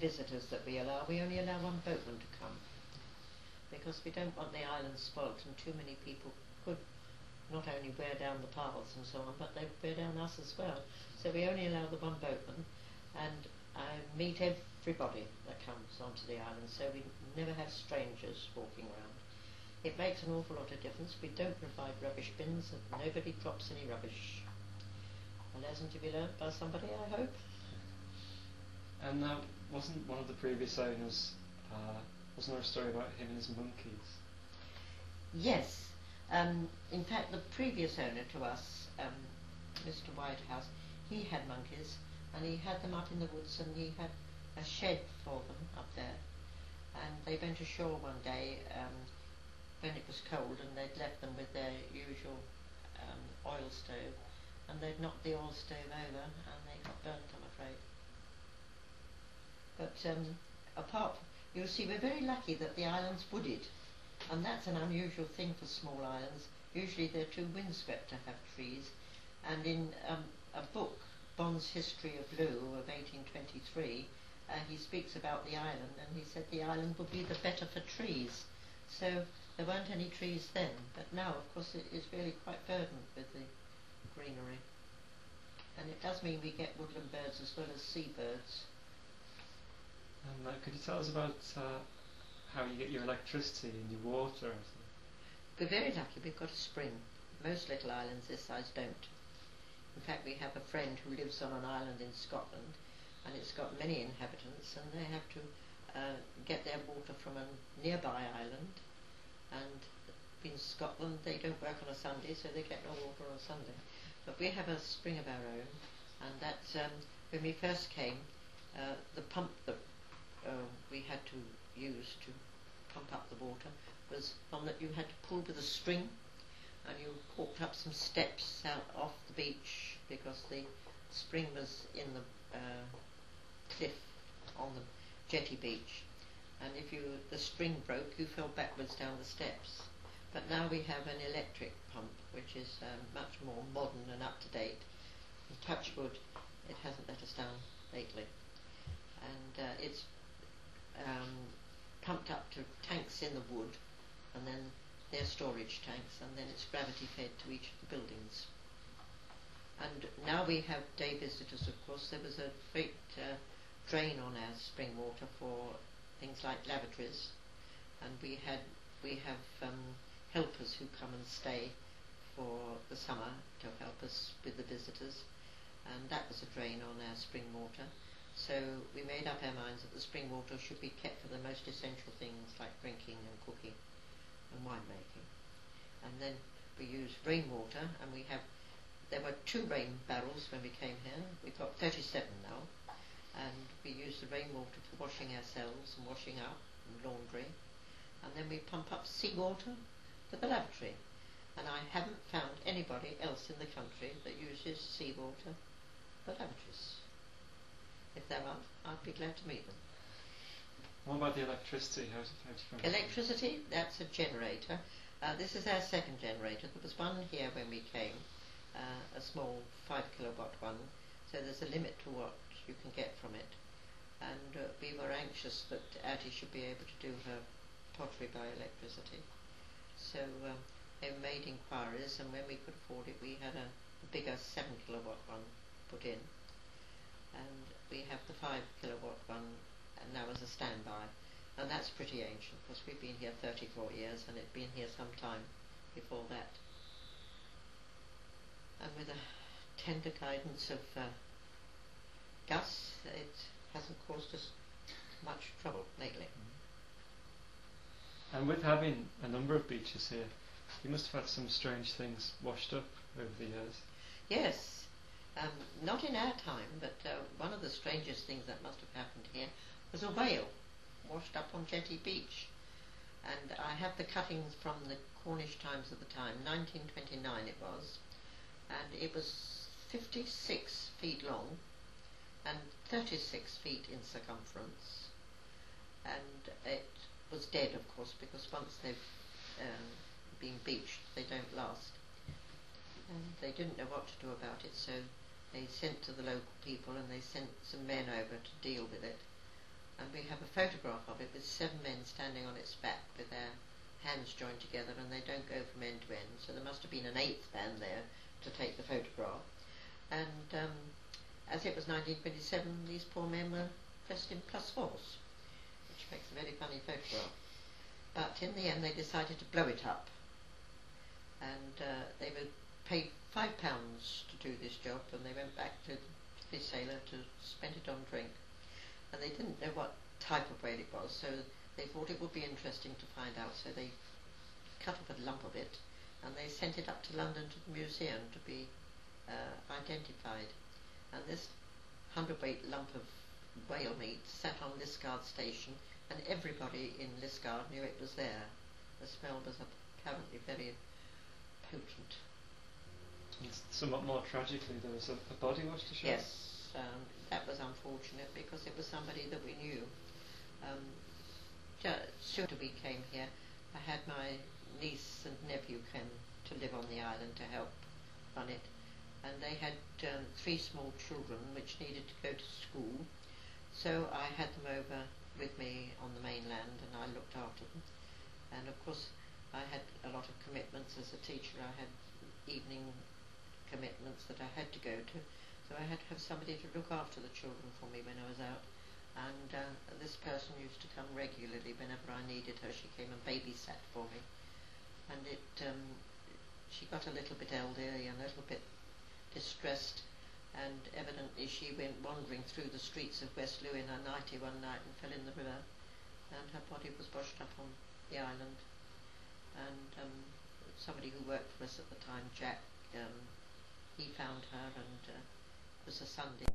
visitors that we allow, we only allow one boatman to come, because we don't want the island spoilt, and too many people could not only wear down the paths and so on, but they wear down us as well. So we only allow the one boatman, and I meet everybody that comes onto the island, so we never have strangers walking around. It makes an awful lot of difference. We don't provide rubbish bins, and nobody drops any rubbish. A lesson to be learned by somebody, I hope. And wasn't one of the previous owners, wasn't there a story about him and his monkeys? Yes. In fact, the previous owner to us, Mr. Whitehouse, he had monkeys, and he had them up in the woods, and he had a shed for them up there. And they went ashore one day when it was cold, and they'd left them with their usual oil stove, and they'd knocked the oil stove over, and they got burnt, I'm afraid. But apart from, you'll see, we're very lucky that the island's wooded, and that's an unusual thing for small islands. Usually they're too windswept to have trees, and in a book, Bond's History of Looe of 1823, he speaks about the island, and he said the island would be the better for trees. So there weren't any trees then, but now, of course, it is really quite verdant with the greenery. And it does mean we get woodland birds as well as seabirds. Could you tell us about how you get your electricity and your water? We're very lucky, we've got a spring. Most little islands this size don't. In fact, we have a friend who lives on an island in Scotland, and it's got many inhabitants, and they have to get their water from a nearby island, and in Scotland they don't work on a Sunday, so they get no water on Sunday. But we have a spring of our own, and that's, when we first came, the pump that we had to use to pump up the water was one that you had to pull with a string, and you walked up some steps out off the beach, because the spring was in the cliff on the jetty beach, and if the string broke, you fell backwards down the steps. But now we have an electric pump, which is much more modern and up to date. And touch wood, it hasn't let us down lately, and it's pumped up to tanks in the wood, and then they're storage tanks, and then it's gravity fed to each of the buildings. And now we have day visitors, of course. There was a great drain on our spring water for things like lavatories, and we have helpers who come and stay for the summer to help us with the visitors, and that was a drain on our spring water. So we made up our minds that the spring water should be kept for the most essential things like drinking and cooking and winemaking. And then we use rainwater, and there were 2 rain barrels when we came here. We've got 37 now, and we use the rainwater for washing ourselves and washing up and laundry, and then we pump up seawater for the lavatory. And I haven't found anybody else in the country that uses seawater for lavatories. If there are, I'd be glad to meet them. What about the electricity? How do you come? Electricity, that's a generator. This is our second generator. There was one here when we came, a small 5 kilowatt one, so there's a limit to what you can get from it. And we were anxious that Addie should be able to do her pottery by electricity. So they made inquiries, and when we could afford it, we had a bigger 7 kilowatt one put in. And we have the 5 kilowatt one and now as a standby, and that's pretty ancient, because we've been here 34 years and it'd been here some time before that. And with the tender guidance of Gus, it hasn't caused us much trouble lately. And with having a number of beaches here, you must have had some strange things washed up over the years. Yes. Not in our time, but one of the strangest things that must have happened here was a whale washed up on Jetty Beach. And I have the cuttings from the Cornish Times at the time, 1929 it was, and it was 56 feet long and 36 feet in circumference, and it was dead, of course, because once they've been beached they don't last, and they didn't know what to do about it, so they sent to the local people, and they sent some men over to deal with it, and we have a photograph of it with 7 men standing on its back with their hands joined together, and they don't go from end to end, so there must have been an 8th man there to take the photograph. And as it was 1927, these poor men were dressed in +4s, which makes a very funny photograph. But in the end they decided to blow it up, and they were paid £5 to do this job, and they went back to the sailor to spend it on drink. And they didn't know what type of whale it was, so they thought it would be interesting to find out, so they cut off a lump of it and they sent it up to London to the museum to be identified. And this 100-weight lump of whale meat sat on Liskeard station, and everybody in Liskeard knew it was there. The smell was apparently very potent. And somewhat more tragically, there was a body washed ashore. Yes, that was unfortunate because it was somebody that we knew. Soon we came here, I had my niece and nephew come to live on the island to help run it, and they had 3 small children which needed to go to school, so I had them over with me on the mainland and I looked after them. And of course I had a lot of commitments as a teacher. I had evening commitments that I had to go to, so I had to have somebody to look after the children for me when I was out. And this person used to come regularly whenever I needed her. She came and babysat for me, and she got a little bit elderly and a little bit distressed, and evidently she went wandering through the streets of West Looe in her nightie one night and fell in the river, and her body was washed up on the island. And somebody who worked for us at the time, Jack, he found her, and it was a Sunday.